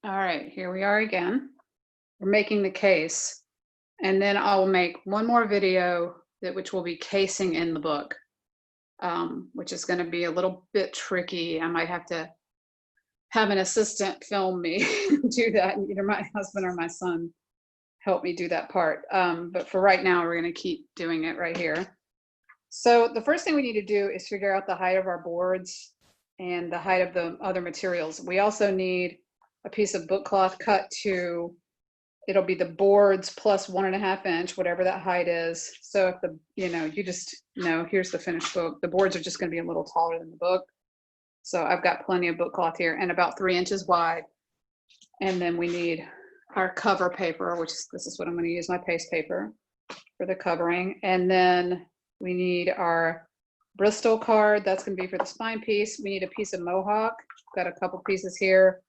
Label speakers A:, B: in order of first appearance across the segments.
A: All right, here we are again. We're making the case, and then I'll make one more video which will be casing in the book, which is going to be a little bit tricky. I might have to have an assistant film me do that, and either my husband or my son help me do that part. But for right now, we're going to keep doing it right here. So the first thing we need to do is figure out the height of our boards and the height of the other materials. We also need a piece of book cloth cut to, it'll be the boards plus 1.5 inch, whatever that height is. So if you just know, here's the finished book. The boards are just going to be a little taller than the book. So I've got plenty of book cloth here and about 3 inches wide. And then we need our cover paper, this is what I'm going to use, my paste paper for the covering. And then we need our Bristol card. That's going to be for the spine piece. We need a piece of Mohawk. Got a couple pieces here.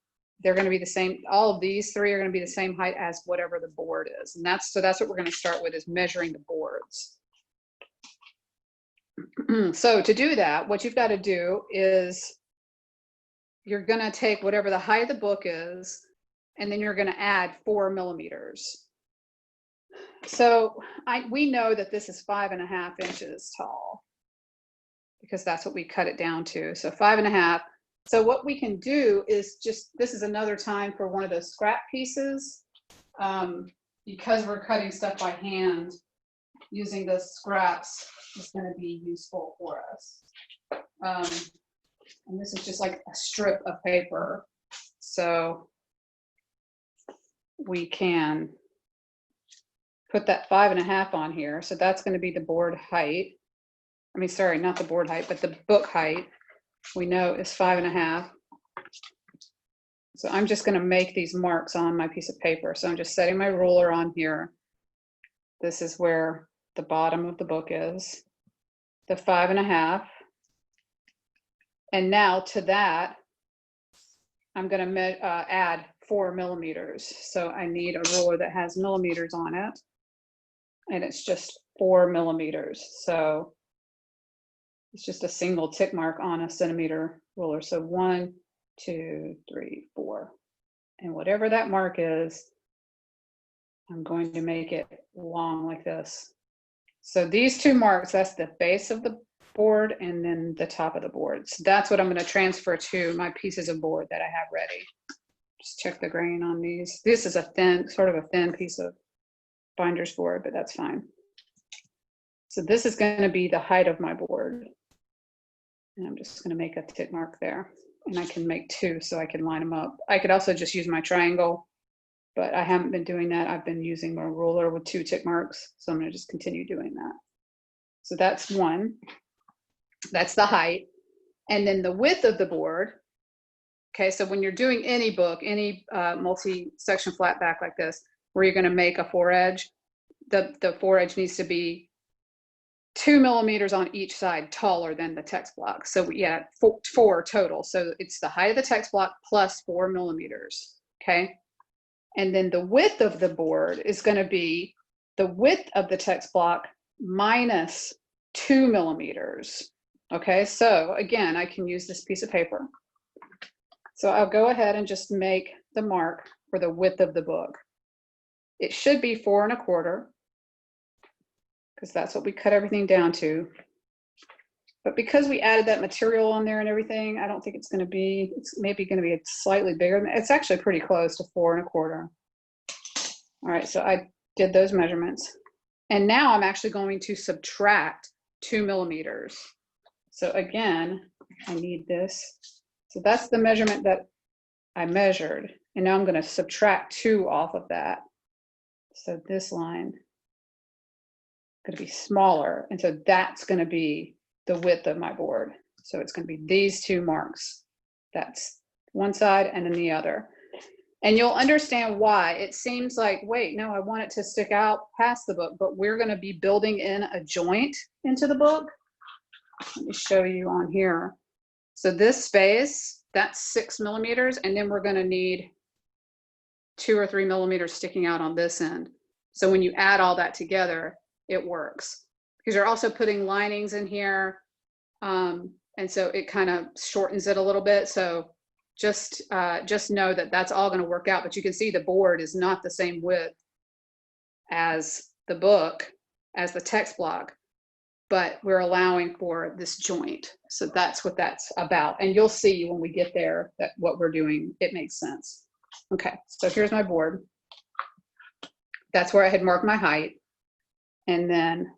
A: They're going to be the same. All of these three are going to be the same height as whatever the board is. And that's what we're going to start with, is measuring the boards. So to do that, what you've got to do is you're going to take whatever the height of the book is, and then you're going to add 4 millimeters. So we know that this is 5.5 inches tall because that's what we cut it down to. So 5.5. So what we can do is this is another time for one of those scrap pieces. Because we're cutting stuff by hand, using the scraps is going to be useful for us. And this is just like a strip of paper. So we can put that 5.5 on here. So that's going to be the board height. I mean, sorry, not the board height, but the book height we know is 5.5. So I'm just going to make these marks on my piece of paper. So I'm just setting my ruler on here. This is where the bottom of the book is, the 5.5. And now to that, I'm going to add 4 millimeters. So I need a ruler that has millimeters on it. And it's just 4 millimeters. So it's just a single tick mark on a centimeter ruler. So 1, 2, 3, 4. And whatever that mark is, I'm going to make it long like this. So these 2 marks, that's the base of the board and then the top of the board. So that's what I'm going to transfer to my pieces of board that I have ready. Just check the grain on these. This is a thin, sort of a thin piece of binder's board, but that's fine. So this is going to be the height of my board. And I'm just going to make a tick mark there. And I can make 2 so I can line them up. I could also just use my triangle, but I haven't been doing that. I've been using my ruler with 2 tick marks. So I'm going to just continue doing that. So that's 1. That's the height. And then the width of the board. Okay, so when you're doing any book, any multi-section flat back like this, where you're going to make a 4-edge, the 4-edge needs to be 2 millimeters on each side taller than the text block. So yeah, 4 total. So it's the height of the text block plus 4 millimeters. Okay. And then the width of the board is going to be the width of the text block minus 2 millimeters. Okay. So again, I can use this piece of paper. So I'll go ahead and just make the mark for the width of the book. It should be 4.25. Because that's what we cut everything down to. But because we added that material on there and everything, I don't think it's maybe going to be slightly bigger. It's actually pretty close to 4.25. All right, so I did those measurements. And now I'm actually going to subtract 2 millimeters. So again, I need this. So that's the measurement that I measured. And now I'm going to subtract 2 off of that. So this line going to be smaller, and so that's going to be the width of my board. So it's going to be these 2 marks. That's one side and then the other. And you'll understand why. It seems like, wait, no, I want it to stick out past the book, but we're going to be building in a joint into the book. Let me show you on here. So this space, that's 6 millimeters, and then we're going to need 2 or 3 millimeters sticking out on this end. So when you add all that together, it works, because you're also putting linings in here, and so it kind of shortens it a little bit. So just know that that's all going to work out. But you can see the board is not the same width as the book, as the text block, but we're allowing for this joint. So that's what that's about. And you'll see when we get there that what we're doing, it makes sense. Okay, so here's my board. That's where I had marked my height. And then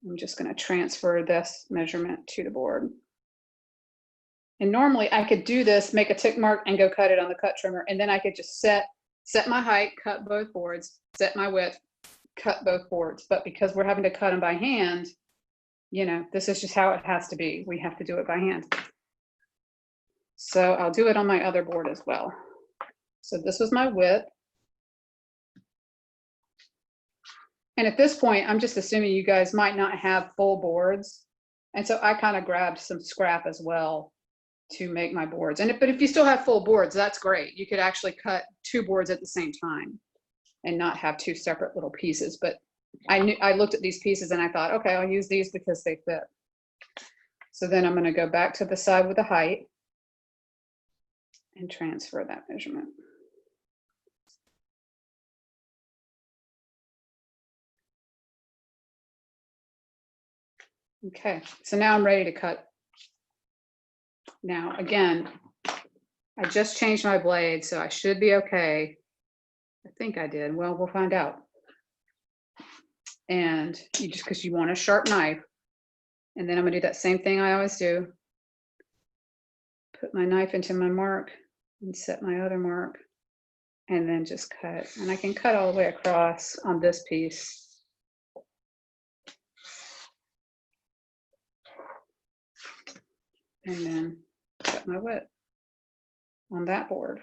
A: I'm just going to transfer this measurement to the board. And normally I could do this, make a tick mark and go cut it on the cut trimmer. And then I could just set my height, cut both boards, set my width, cut both boards. But because we're having to cut them by hand, you know, this is just how it has to be. We have to do it by hand. So I'll do it on my other board as well. So this was my width. And at this point, I'm just assuming you guys might not have full boards. And so I kind of grabbed some scrap as well to make my boards. But if you still have full boards, that's great. You could actually cut 2 boards at the same time and not have 2 separate little pieces. But I looked at these pieces and I thought, okay, I'll use these because they fit. So then I'm going to go back to the side with the height and transfer that measurement. Okay, so now I'm ready to cut. Now, again, I just changed my blade, so I should be okay. I think I did. Well, we'll find out. And you just, because you want a sharp knife. And then I'm gonna do that same thing I always do. Put my knife into my mark and set my other mark, and then just cut. And I can cut all the way across on this piece. And then cut my width on that board.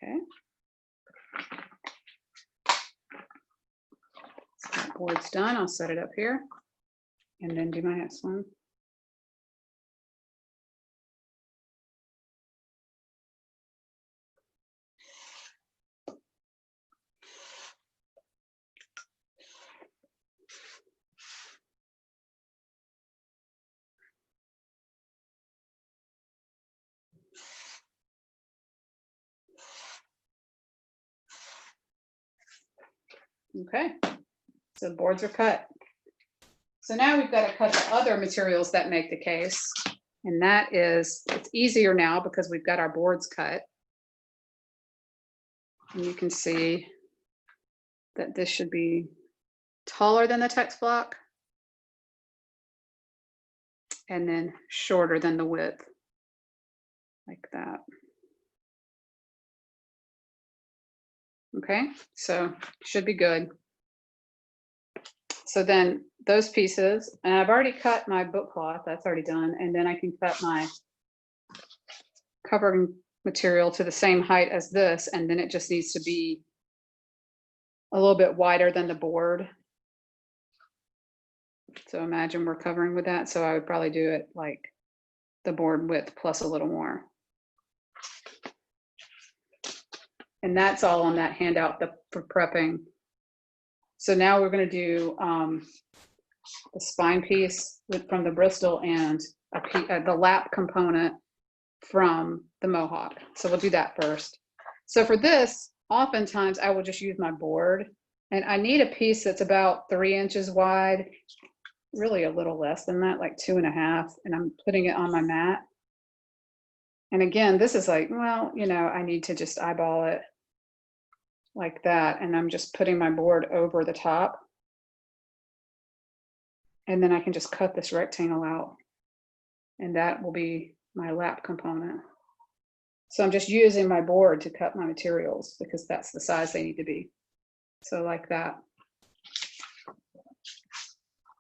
A: Okay. So that board's done. I'll set it up here and then do my next one. Okay, so the boards are cut. So now we've got to cut the other materials that make the case. And that is, it's easier now because we've got our boards cut. And you can see that this should be taller than the text block and then shorter than the width, like that. Okay, so should be good. So then those pieces, and I've already cut my book cloth, that's already done. And then I can cut my covering material to the same height as this. And then it just needs to be a little bit wider than the board. So imagine we're covering with that. So I would probably do it like the board width plus a little more. And that's all on that handout for prepping. So now we're going to do the spine piece from the Bristol and the lap component from the Mohawk. So we'll do that first. So for this, oftentimes I will just use my board, and I need a piece that's about 3 inches wide, really a little less than that, like 2.5, and I'm putting it on my mat. And again, this is like, well, you know, I need to just eyeball it like that. And I'm just putting my board over the top. And then I can just cut this rectangle out. And that will be my lap component. So I'm just using my board to cut my materials because that's the size they need to be. So like that.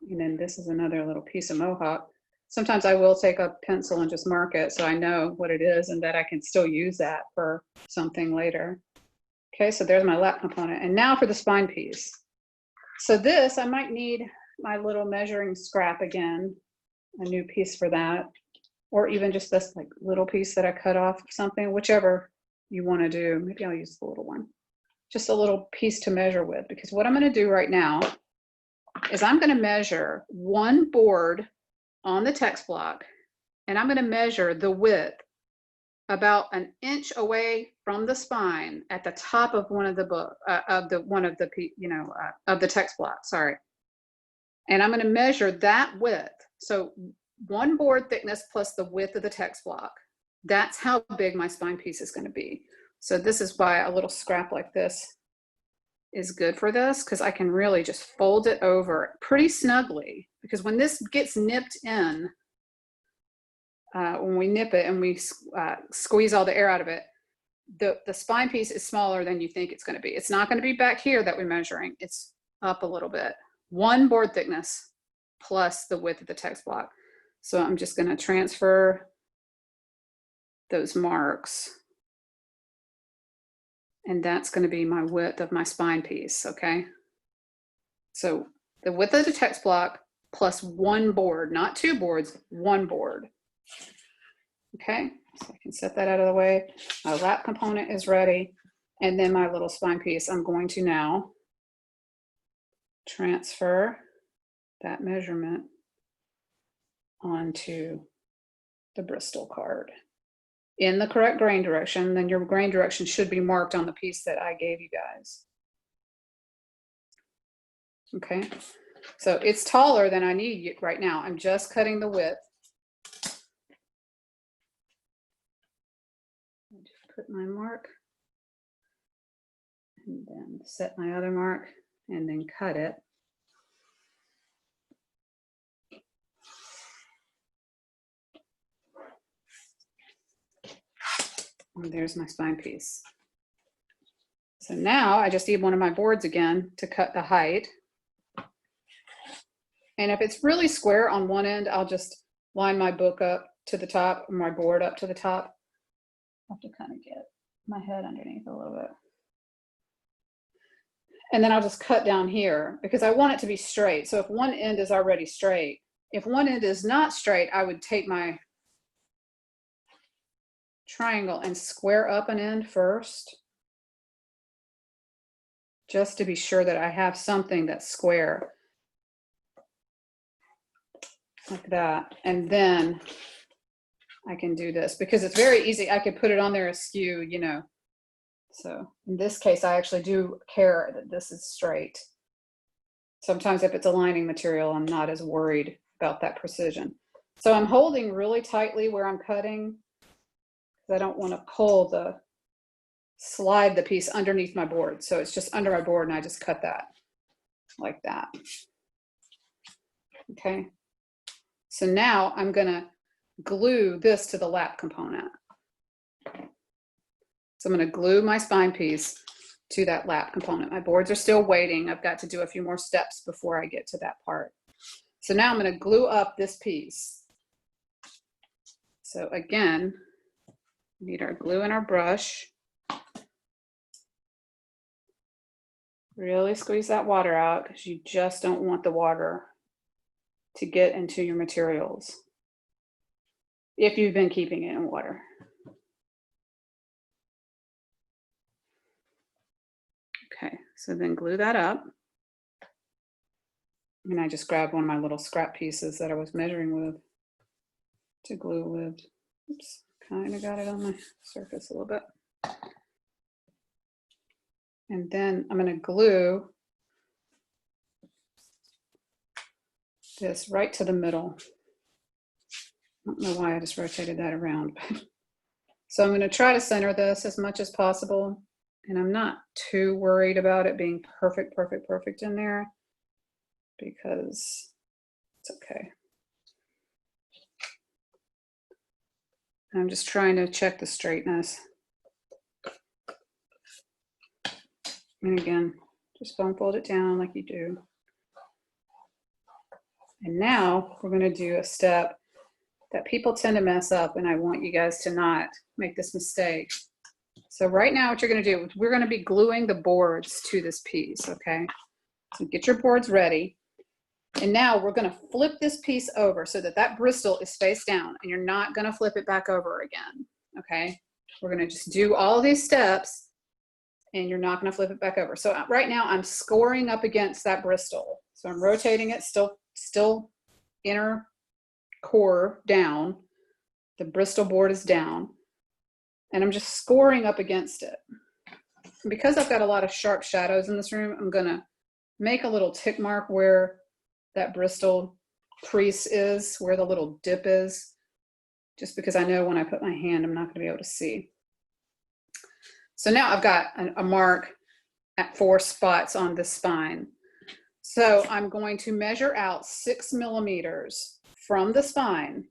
A: And then this is another little piece of Mohawk. Sometimes I will take a pencil and just mark it so I know what it is and that I can still use that for something later. Okay, so there's my lap component. And now for the spine piece. So this, I might need my little measuring scrap again, a new piece for that, or even just this like little piece that I cut off something, whichever you want to do. Maybe I'll use the little one. Just a little piece to measure with, because what I'm going to do right now is I'm going to measure one board on the text block, and I'm going to measure the width about an inch away from the spine at the top of one of the of the text block. Sorry, and I'm going to measure that width. So one board thickness plus the width of the text block. That's how big my spine piece is going to be. So this is why a little scrap like this is good for this, because I can really just fold it over pretty snugly, because when this gets nipped in, when we nip it and we squeeze all the air out of it, the spine piece is smaller than you think it's going to be. It's not going to be back here that we're measuring. It's up a little bit. One board thickness plus the width of the text block. So I'm just going to transfer those marks. And that's going to be my width of my spine piece, okay? So the width of the text block plus one board, not two boards, one board. Okay, so I can set that out of the way. My lap component is ready. And then my little spine piece, I'm going to now transfer that measurement onto the Bristol card in the correct grain direction. Then your grain direction should be marked on the piece that I gave you guys. Okay, so it's taller than I need right now. I'm just cutting the width. Just put my mark and then set my other mark and then cut it. And there's my spine piece. So now I just need one of my boards again to cut the height. And if it's really square on one end, I'll just line my book up to the top, or my board up to the top. I have to kind of get my head underneath a little bit. And then I'll just cut down here because I want it to be straight. So if one end is already straight, if one end is not straight, I would take my triangle and square up an end first, just to be sure that I have something that's square, like that. And then I can do this because it's very easy. I could put it on there askew, you know. So in this case, I actually do care that this is straight. Sometimes if it's a lining material, I'm not as worried about that precision. So I'm holding really tightly where I'm cutting, because I don't want to slide the piece underneath my board. So it's just under my board and I just cut that like that. Okay. So now I'm going to glue this to the lap component. So I'm going to glue my spine piece to that lap component. My boards are still waiting. I've got to do a few more steps before I get to that part. So now I'm going to glue up this piece. So again, we need our glue and our brush. Really squeeze that water out because you just don't want the water to get into your materials if you've been keeping it in water. Okay, so then glue that up. And I just grabbed one of my little scrap pieces that I was measuring with to glue with. Oops, kind of got it on my surface a little bit. And then I'm going to glue this right to the middle. I don't know why I just rotated that around. So I'm going to try to center this as much as possible. And I'm not too worried about it being perfect in there, because it's okay. I'm just trying to check the straightness. And again, just bone fold it down like you do. And now we're going to do a step that people tend to mess up, and I want you guys to not make this mistake. So right now what you're going to do, we're going to be gluing the boards to this piece, okay? So get your boards ready. And now we're going to flip this piece over so that that Bristol is face down, and you're not going to flip it back over again, okay? We're going to just do all these steps, and you're not going to flip it back over. So right now I'm scoring up against that Bristol. So I'm rotating it, still inner core down. The Bristol board is down. And I'm just scoring up against it. And because I've got a lot of sharp shadows in this room, I'm gonna make a little tick mark where that Bristol crease is, where the little dip is, just because I know when I put my hand, I'm not gonna be able to see. So now I've got a mark at 4 spots on the spine. So I'm going to measure out 6 millimeters from the spine.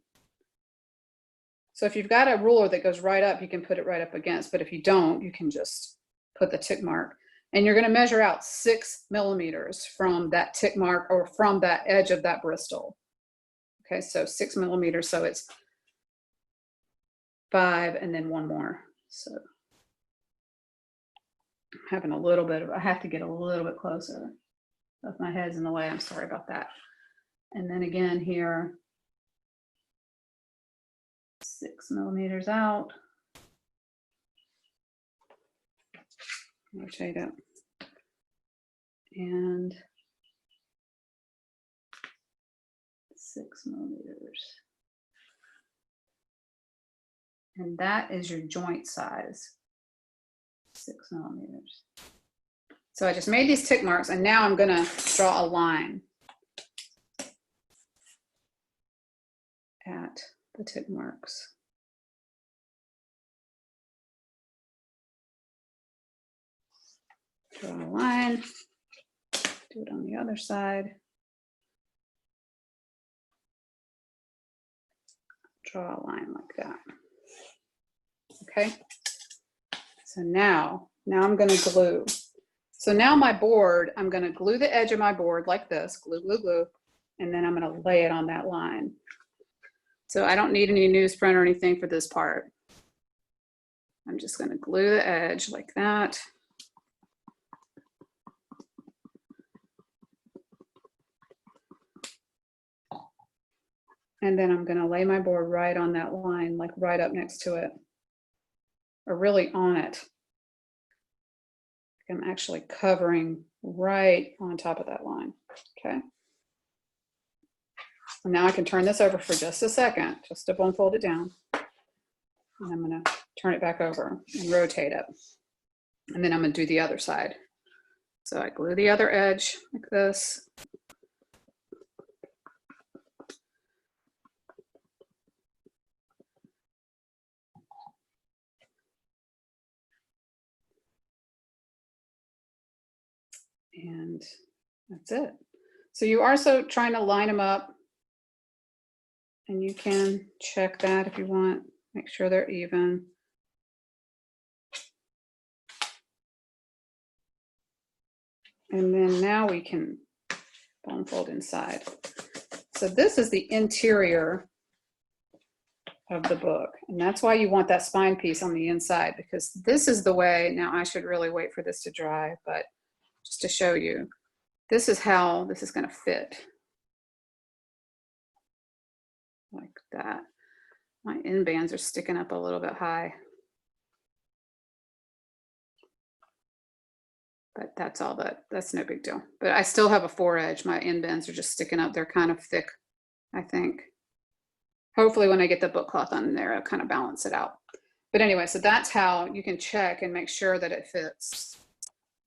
A: So if you've got a ruler that goes right up, you can put it right up against, but if you don't, you can just put the tick mark. And you're gonna measure out 6 millimeters from that tick mark or from that edge of that Bristol. Okay, so 6 millimeters, so it's 5 and then 1 more. So I'm having a little bit of, I have to get a little bit closer. If my head's in the way, I'm sorry about that. And then again here, 6 millimeters out. Rotate it. And 6 millimeters. And that is your joint size, 6 millimeters. So I just made these tick marks, and now I'm gonna draw a line at the tick marks. Draw a line, do it on the other side. Draw a line like that. Okay, so now I'm gonna glue. So now my board, I'm gonna glue the edge of my board like this, glue, glue, glue, and then I'm gonna lay it on that line. So I don't need any newsprint or anything for this part. I'm just gonna glue the edge like that. And then I'm gonna lay my board right on that line, like right up next to it, or really on it. I'm actually covering right on top of that line, okay? And now I can turn this over for just a second, just to unfold it down. And I'm gonna turn it back over and rotate it. And then I'm gonna do the other side. So I glue the other edge like this. And that's it. So you are also trying to line them up, and you can check that if you want, make sure they're even. And then now we can bone fold inside. So this is the interior of the book. And that's why you want that spine piece on the inside, because this is the way, now I should really wait for this to dry, but just to show you, this is how this is gonna fit. Like that. My end bands are sticking up a little bit high. But that's all that's no big deal. But I still have a 4 edge. My end bands are just sticking up. They're kind of thick, I think. Hopefully when I get the book cloth on there, I'll kind of balance it out. But anyway, so that's how you can check and make sure that it fits,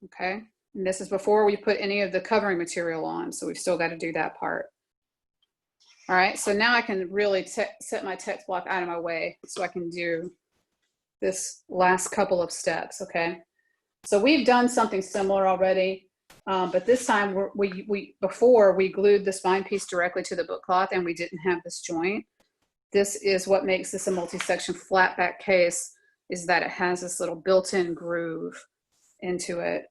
A: okay? And this is before we put any of the covering material on, so we've still got to do that part. All right, so now I can really set my text block out of my way so I can do this last couple of steps, okay? So we've done something similar already, but this time before we glued the spine piece directly to the book cloth and we didn't have this joint. This is what makes this a multi-section flat back case, is that it has this little built-in groove into it,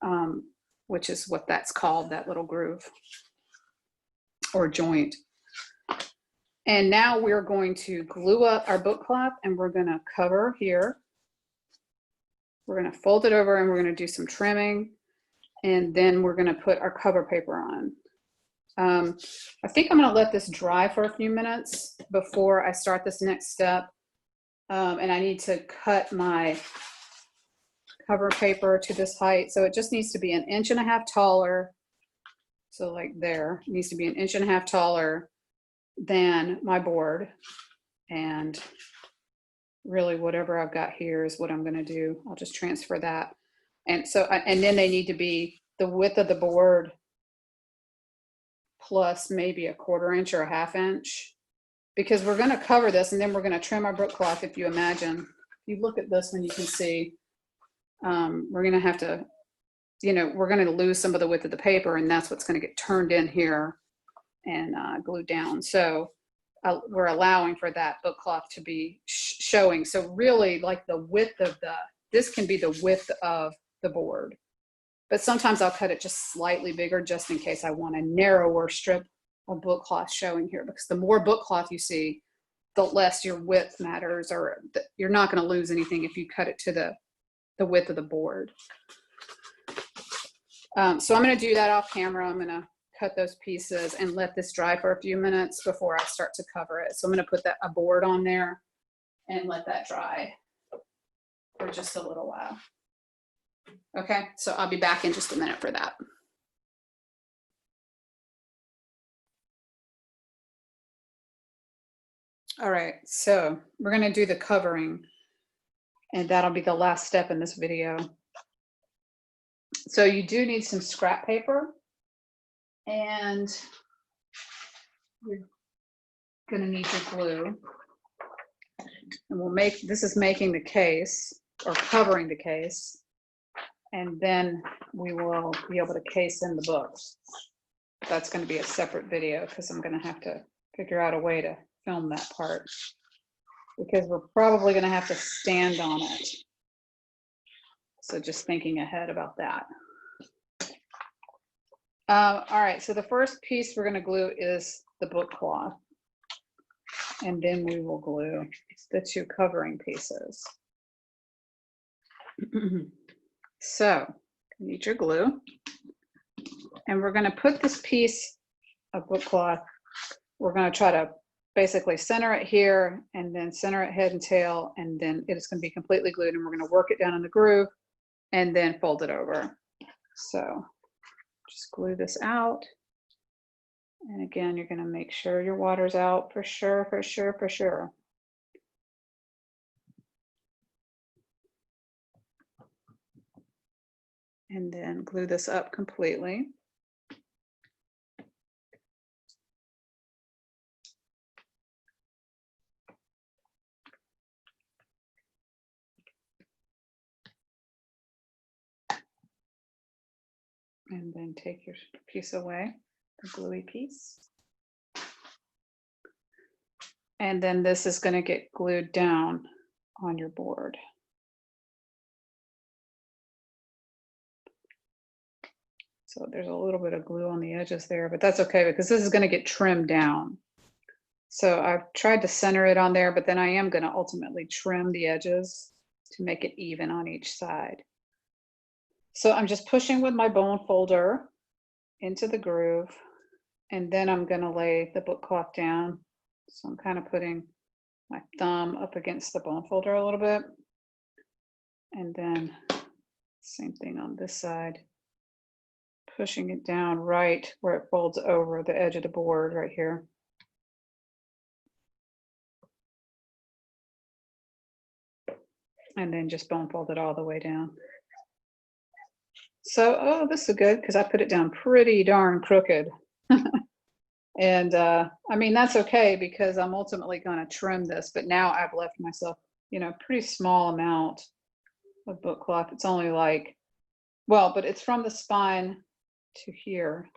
A: which is what that's called, that little groove or joint. And now we're going to glue up our book cloth, and we're gonna cover here. We're gonna fold it over and we're gonna do some trimming, and then we're gonna put our cover paper on. I think I'm gonna let this dry for a few minutes before I start this next step. And I need to cut my cover paper to this height. So it just needs to be 1.5 inches taller So like there, it needs to be 1.5 inches taller than my board. And really whatever I've got here is what I'm gonna do. I'll just transfer that. And so, and then they need to be the width of the board plus maybe 1/4 inch or 1/2 inch, because we're gonna cover this and then we're gonna trim our book cloth. If you imagine, if you look at this one, you can see we're gonna have to, you know, we're gonna lose some of the width of the paper, and that's what's gonna get turned in here and glued down. So we're allowing for that book cloth to be showing. So really like the width of this can be the width of the board. But sometimes I'll cut it just slightly bigger just in case I want a narrower strip of book cloth showing here, because the more book cloth you see, the less your width matters, or you're not going to lose anything if you cut it to the width of the board. So I'm going to do that off camera. I'm going to cut those pieces and let this dry for a few minutes before I start to cover it. So I'm going to put a board on there and let that dry for just a little while. Okay, so I'll be back in just a minute for that. All right, so we're going to do the covering, and that'll be the last step in this video. So you do need some scrap paper, and you're going to need your glue. And we'll make, this is making the case or covering the case, and then we will be able to case in the book. That's going to be a separate video because I'm going to have to figure out a way to film that part, because we're probably going to have to stand on it. So just thinking ahead about that. All right, so the first piece we're going to glue is the book cloth, and then we will glue the 2 covering pieces. So you need your glue, and we're going to put this piece of book cloth, we're going to try to basically center it here and then center it head and tail, and then it is going to be completely glued, and we're going to work it down in the groove and then fold it over. So just glue this out, and again, you're going to make sure your water's out for sure, for sure, for sure. And then glue this up completely. And then take your piece away, the gluey piece. And then this is going to get glued down on your board. So there's a little bit of glue on the edges there, but that's okay because this is going to get trimmed down. So I've tried to center it on there, but then I am going to ultimately trim the edges to make it even on each side. So I'm just pushing with my bone folder into the groove, and then I'm going to lay the book cloth down. So I'm kind of putting my thumb up against the bone folder a little bit, and then same thing on this side, pushing it down right where it folds over the edge of the board right here. And then just bone fold it all the way down. So, oh, this is good because I put it down pretty darn crooked. And I mean, that's okay because I'm ultimately going to trim this, but now I've left myself, you know, pretty small amount of book cloth. It's only like, well, but it's from the spine to here.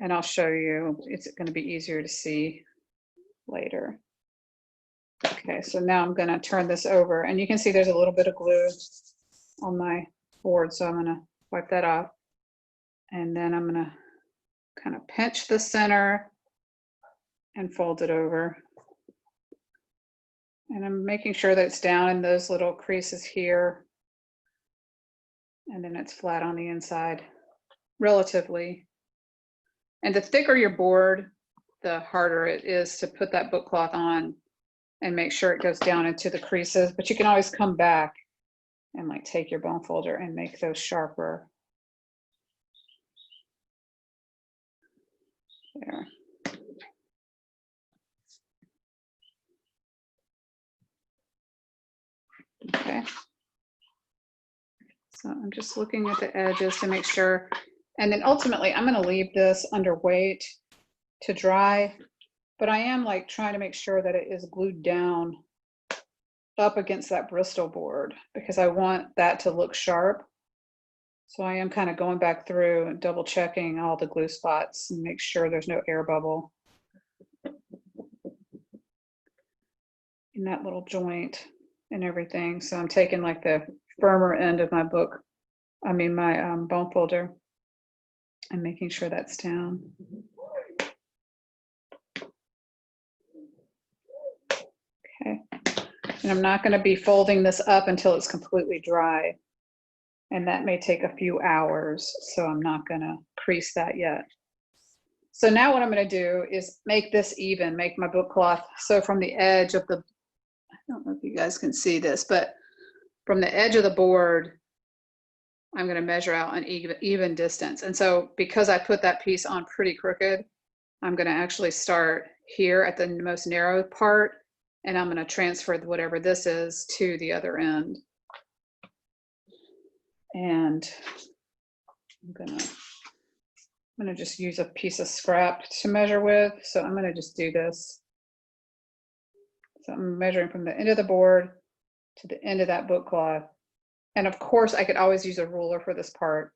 A: And I'll show you, it's going to be easier to see later. Okay, so now I'm going to turn this over, and you can see there's a little bit of glue on my board, so I'm going to wipe that off. And then I'm going to kind of pinch the center and fold it over. And I'm making sure that it's down in those little creases here. And then it's flat on the inside, relatively. And the thicker your board, the harder it is to put that book cloth on and make sure it goes down into the creases. But you can always come back and like take your bone folder and make those sharper. Okay. So I'm just looking at the edges to make sure. And then ultimately, I'm going to leave this under weight to dry, but I am like trying to make sure that it is glued down up against that Bristol board because I want that to look sharp. So I am kind of going back through and double checking all the glue spots and make sure there's no air bubble in that little joint and everything. So I'm taking like the firmer end of my book, I mean my bone folder, and making sure that's down. Okay. And I'm not going to be folding this up until it's completely dry. And that may take a few hours, so I'm not going to crease that yet. So now what I'm going to do is make this even, make my book cloth. So from the edge of the, I don't know if you guys can see this, but from the edge of the board, I'm going to measure out an even distance. And so because I put that piece on pretty crooked, I'm going to actually start here at the most narrow part, and I'm going to transfer whatever this is to the other end. And I'm gonna just use a piece of scrap to measure with. So I'm gonna just do this. So I'm measuring from the end of the board to the end of that book cloth. And of course I could always use a ruler for this part.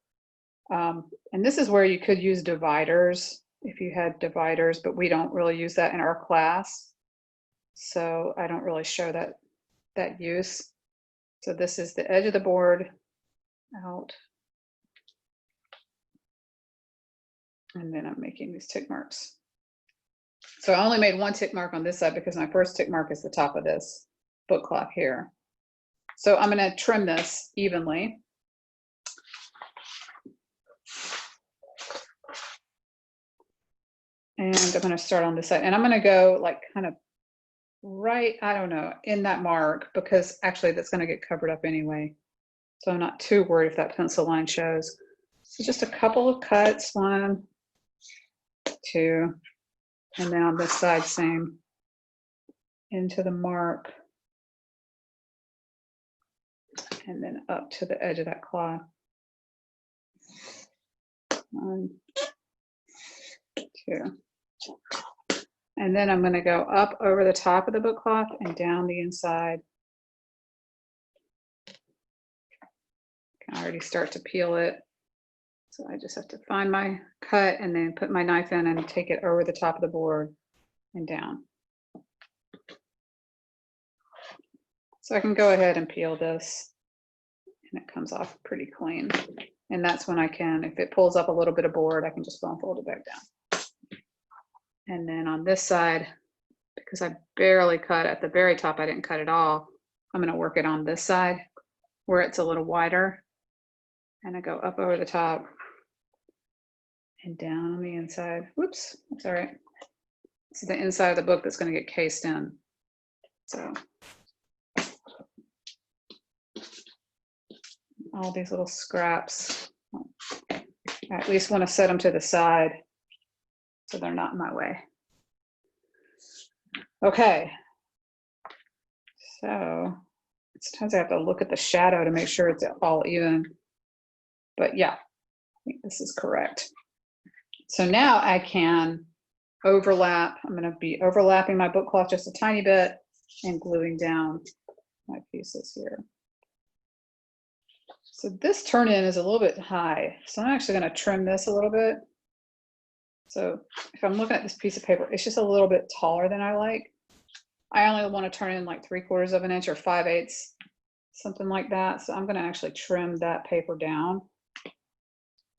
A: And this is where you could use dividers if you had dividers, but we don't really use that in our class. So I don't really show that use. So this is the edge of the board out. And then I'm making these tick marks. So I only made one tick mark on this side because my first tick mark is the top of this book cloth here. So I'm going to trim this evenly. And I'm going to start on this side. And I'm going to go like kind of right, I don't know, in that mark, because actually that's going to get covered up anyway. So I'm not too worried if that pencil line shows. So just a couple of cuts, 1, 2, and then on this side, same, into the mark, and then up to the edge of that cloth. 1, 2. And then I'm going to go up over the top of the book cloth and down the inside. I can already start to peel it. So I just have to find my cut and then put my knife in and take it over the top of the board and down. So I can go ahead and peel this and it comes off pretty clean. And that's when I can, if it pulls up a little bit of board, I can just bone fold it back down. And then on this side, because I barely cut at the very top, I didn't cut at all. I'm going to work it on this side where it's a little wider. And I go up over the top and down on the inside. Whoops, that's all right. This is the inside of the book that's going to get cased in. So all these little scraps, I at least want to set them to the side so they're not in my way. Okay, so sometimes I have to look at the shadow to make sure it's all even, but yeah, I think this is correct. So now I can overlap. I'm going to be overlapping my book cloth just a tiny bit and gluing down my pieces here. So this turn in is a little bit high. So I'm actually going to trim this a little bit. So if I'm looking at this piece of paper, it's just a little bit taller than I like. I only want to turn in like 3/4 of an inch or 5/8, something like that. So I'm going to actually trim that paper down.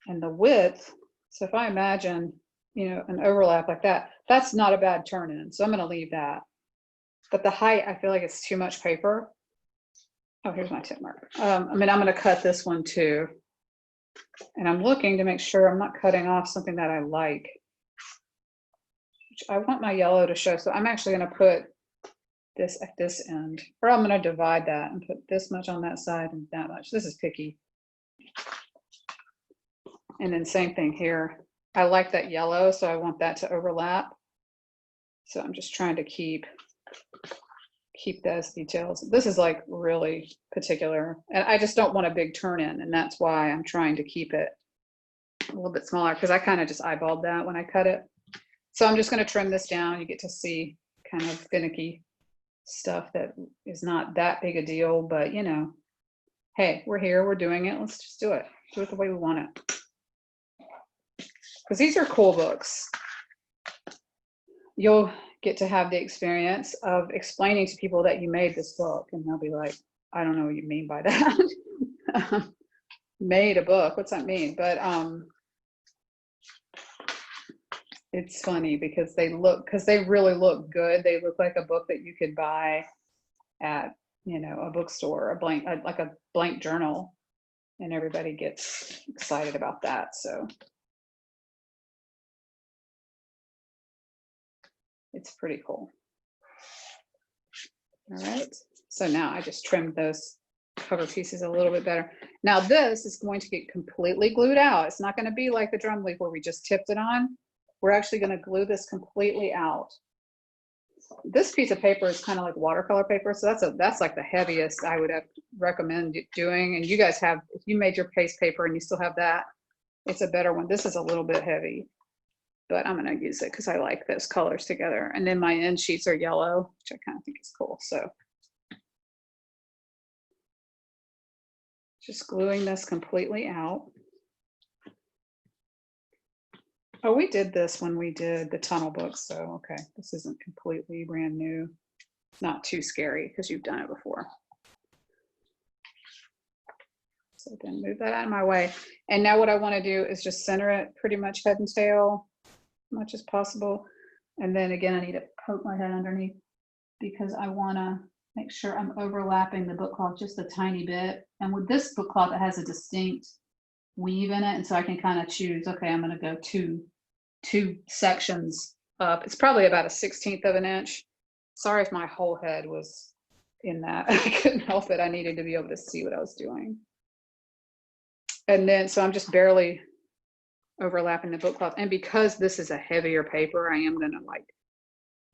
A: And the width, so if I imagine, you know, an overlap like that, that's not a bad turn in. So I'm going to leave that. But the height, I feel like it's too much paper. Oh, here's my tip mark. I mean, I'm going to cut this one too. And I'm looking to make sure I'm not cutting off something that I like. I want my yellow to show. So I'm actually going to put this at this end, or I'm going to divide that and put this much on that side and that much. This is picky. And then same thing here. I like that yellow, so I want that to overlap. So I'm just trying to keep keep those details. This is like really particular, and I just don't want a big turn in, and that's why I'm trying to keep it a little bit smaller, because I kind of just eyeballed that when I cut it. So I'm just going to trim this down. You get to see kind of finicky stuff that is not that big a deal, but you know, hey, we're here, we're doing it. Let's just do it the way we want it. Because these are cool books. You'll get to have the experience of explaining to people that you made this book, and they'll be like, I don't know what you mean by that. Made a book, what's that mean? But it's funny because they really look good. They look like a book that you could buy at, you know, a bookstore, like a blank journal, and everybody gets excited about that. So it's pretty cool. All right, so now I just trimmed those cover pieces a little bit better. Now this is going to get completely glued out. It's not going to be like the drum leaf where we just tipped it on. We're actually going to glue this completely out. This piece of paper is kind of like watercolor paper, so that's like the heaviest I would recommend doing. And you guys have, if you made your paste paper and you still have that, it's a better one. This is a little bit heavy, but I'm going to use it because I like those colors together. And then my end sheets are yellow, which I kind of think is cool. So just gluing this completely out. Oh, we did this when we did the tunnel books, so okay, this isn't completely brand new. Not too scary because you've done it before. So then move that out of my way. And now what I want to do is just center it pretty much head and tail as much as possible. And then again, I need to poke my head underneath because I want to make sure I'm overlapping the book cloth just a tiny bit. And with this book cloth, it has a distinct weave in it, and so I can kind of choose, okay, I'm going to go two sections up. It's probably about a 1/16 of an inch. Sorry if my whole head was in that. I couldn't help it. I needed to be able to see what I was doing. And then, so I'm just barely overlapping the book cloth. And because this is a heavier paper, I am going to like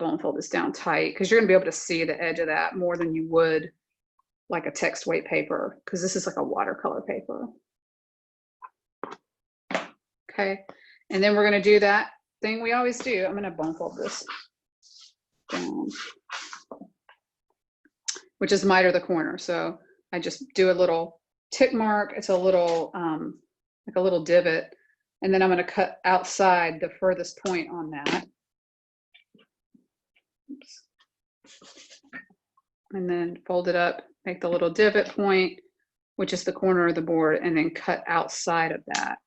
A: bone fold this down tight because you're going to be able to see the edge of that more than you would like a text weight paper, because this is like a watercolor paper. Okay. And then we're going to do that thing we always do. I'm going to bone fold this down, which is miter the corner. So I just do a little tick mark. It's a little, like a little divot. And then I'm going to cut outside the furthest point on that. Oops. And then fold it up, make the little divot point, which is the corner of the board, and then cut outside of that.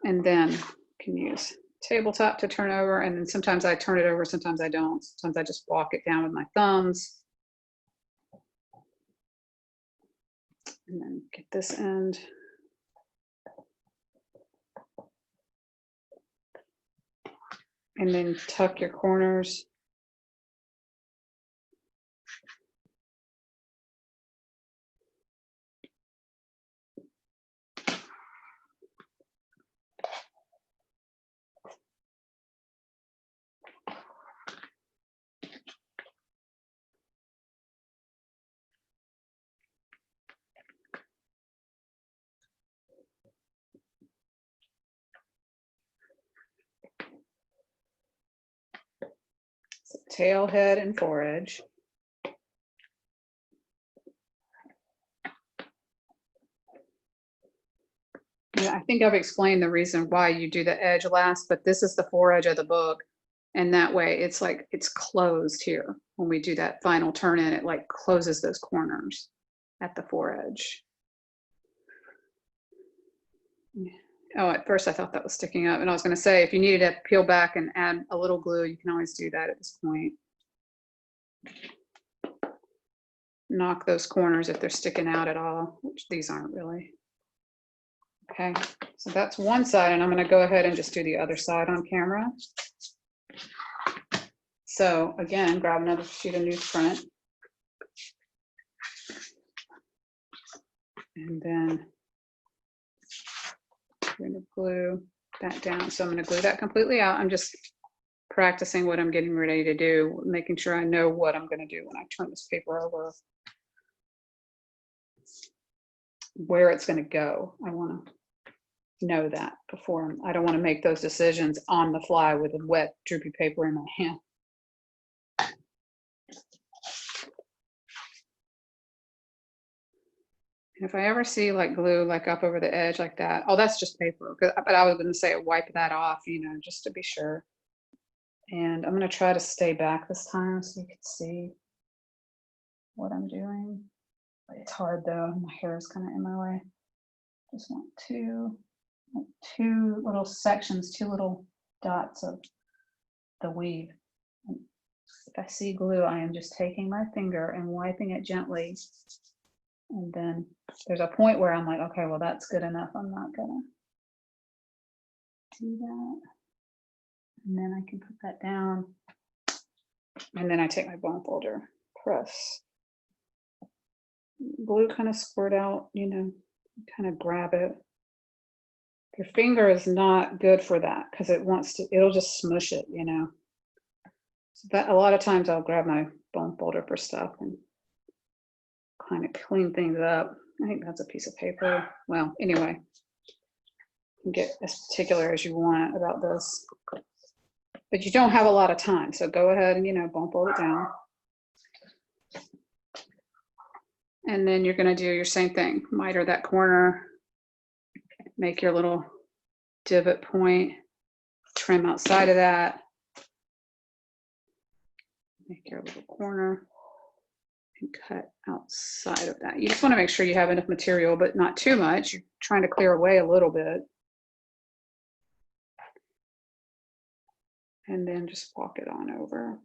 A: And then can use tabletop to turn over, and then sometimes I turn it over, sometimes I don't. Sometimes I just walk it down with my thumbs. And then get this end. And then tuck your corners. So tail, head, and foredge. I think I've explained the reason why you do the edge last, but this is the foredge of the book. And that way it's like, it's closed here. When we do that final turn in, it like closes those corners at the foredge. Oh, at first I thought that was sticking up, and I was going to say, if you needed to peel back and add a little glue, you can always do that at this point. Knock those corners if they're sticking out at all, which these aren't really. Okay, so that's one side, and I'm going to go ahead and just do the other side on camera. So again, grab another sheet of newsprint. And then I'm going to glue that down. So I'm going to glue that completely out. I'm just practicing what I'm getting ready to do, making sure I know what I'm going to do when I turn this paper over, where it's going to go. I want to know that before. I don't want to make those decisions on the fly with a wet, droopy paper in my hand. If I ever see like glue like up over the edge like that, oh, that's just paper. But I was going to say wipe that off, you know, just to be sure. And I'm going to try to stay back this time so you can see what I'm doing. It's hard though. My hair is kind of in my way. Just want two little sections, two little dots of the weave. And if I see glue, I am just taking my finger and wiping it gently. And then there's a point where I'm like, okay, well, that's good enough. I'm not gonna do that. And then I can put that down. And then I take my bone folder, press. Glue kind of squirt out, you know, kind of grab it. Your finger is not good for that because it'll just smush it, you know. So that a lot of times I'll grab my bone folder for stuff and kind of clean things up. I think that's a piece of paper. Well, anyway, you can get as particular as you want about this, but you don't have a lot of time. So go ahead and, you know, bone fold it down. And then you're going to do your same thing. Miter that corner, make your little divot point, trim outside of that, make your little corner, and cut outside of that. You just want to make sure you have enough material, but not too much. You're trying to clear away a little bit. And then just walk it on over.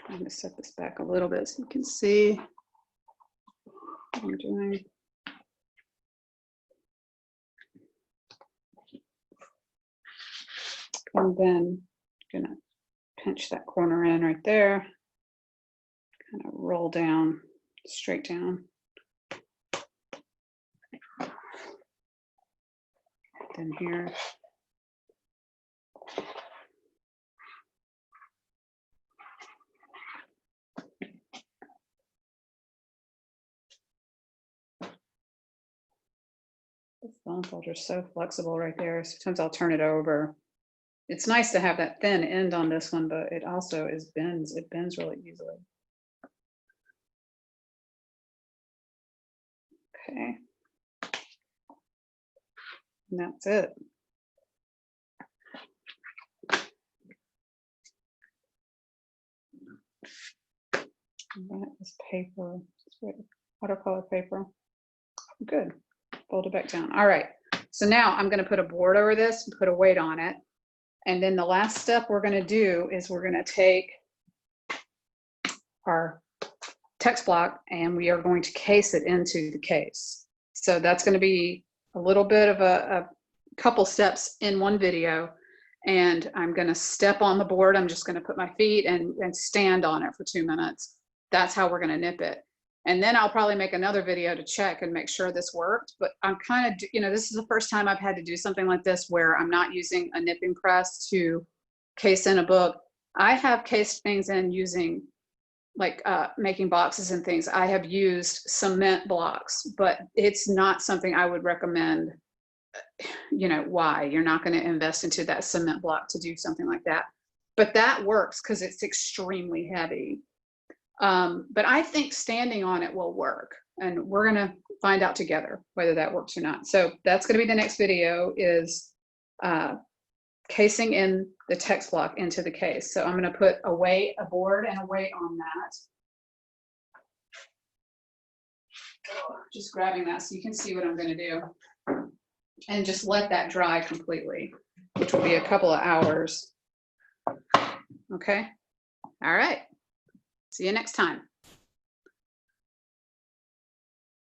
A: Trying to set this back a little bit so you can see what I'm doing. And then I'm gonna pinch that corner in right there, kind of roll down, straight down. Then here. This bone folder is so flexible right there. Sometimes I'll turn it over. It's nice to have that thin end on this one, but it also bends. It bends really easily. Okay. And that's it. And that is paper, watercolor paper. Good. Fold it back down. All right. So now I'm going to put a board over this and put a weight on it. And then the last step we're going to do is we're going to take our text block and we are going to case it into the case. So that's going to be a little bit of a couple steps in one video. And I'm going to step on the board. I'm just going to put my feet and stand on it for 2 minutes. That's how we're going to nip it. And then I'll probably make another video to check and make sure this worked. But I'm kind of, you know, this is the first time I've had to do something like this where I'm not using a nipping press to case in a book. I have cased things in using like making boxes and things. I have used cement blocks, but it's not something I would recommend. You know, why? You're not going to invest into that cement block to do something like that. But that works because it's extremely heavy. But I think standing on it will work, and we're going to find out together whether that works or not. So that's going to be the next video, is casing in the text block into the case. So I'm going to put a board and a weight on that. Just grabbing that so you can see what I'm going to do. And just let that dry completely, which will be a couple of hours. Okay. All right. See you next time.